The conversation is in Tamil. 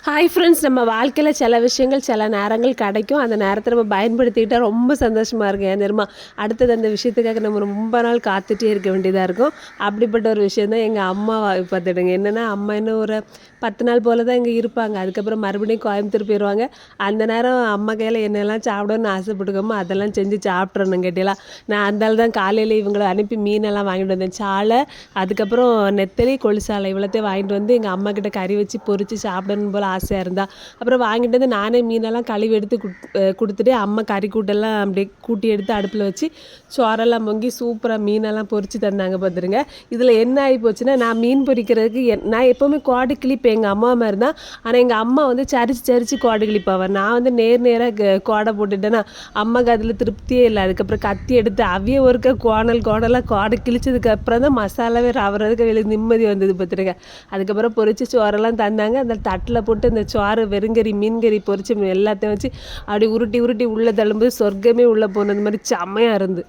ஹாய் ஃப்ரெண்ட்ஸ், நம்ம வாழ்க்கையில் சில விஷயங்கள் சில நேரங்கள் கிடைக்கும். அந்த நேரத்தை நம்ம பயன்படுத்திக்கிட்டால் ரொம்ப சந்தோஷமாக இருக்கும். ஏன் தெரியுமா? அடுத்தது அந்த விஷயத்துக்காக நம்ம ரொம்ப நாள் காத்துட்டே இருக்க வேண்டியதாக இருக்கும். அப்படிப்பட்ட ஒரு விஷயம் தான் எங்கள் அம்மா பார்த்துடுங்க. என்னென்னா, அம்மா இன்னும் ஒரு 10 நாள் போல் தான் இங்கே இருப்பாங்க. அதுக்கப்புறம் மறுபடியும் கோயம்புத்தூர் போயிடுவாங்க. அந்த நேரம் அம்மா கையில் என்னெல்லாம் சாப்பிடணும்னு ஆசைப்பட்டுக்கோமோ அதெல்லாம் செஞ்சு சாப்பிட்றணும் கேட்டீங்களா. நான் அந்தாள் தான் காலையில் இவங்களை அனுப்பி மீனெல்லாம் வாங்கிட்டு வந்தேன். சாலை, அதுக்கப்புறம் நெத்தலி, கொழுசாலை இவ்வளோத்தையும் வாங்கிட்டு வந்து எங்கள் அம்மா கிட்ட கறி வச்சு பொரித்து சாப்பிடணும் போல் ஆசையாக இருந்தா. அப்புறம் வாங்கிட்டு வந்து நானே மீனெல்லாம் கழுவி எடுத்து கொடுத்துட்டு அம்மா கறி கூட்டெல்லாம் அப்படியே கூட்டி எடுத்து அடுப்பில் வச்சு சோறெல்லாம் பொங்கி சூப்பராக மீனெல்லாம் பொரித்து தந்தாங்க பார்த்துருங்க. இதில் என்ன ஆகி போச்சுன்னா, நான் மீன் பொரிக்கிறதுக்கு நான் எப்போவுமே கோடு கிளிப்பேன் எங்கள் அம்மா மாதிரி தான். ஆனால் எங்கள் அம்மா வந்து சரிச்சு கோடு கிளிப்பாவேன். நான் வந்து நேராக கோடை போட்டுட்டேன்னா அம்மாவுக்கு அதில் திருப்தியே இல்லை. அதுக்கப்புறம் கத்தி எடுத்து அவிய ஒருக்க கோடலாக கோடை கிழிச்சதுக்கு அப்புறம் தான் மசாலாவே ரவறதுக்கு வெளியே நிம்மதி வந்தது பார்த்துருங்க. அதுக்கப்புறம் பொரிச்சு சோறெல்லாம் தந்தாங்க. அந்த தட்டில் போட்டு அந்த சோறு, வெறுங்கறி, மீன்கறி பொரிச்சு எல்லாத்தையும் வச்சு அப்படி உருட்டி உருட்டி உள்ளே தள்ளும்போது சொர்க்கமே உள்ளே போனது மாதிரி செம்மையாக இருந்து.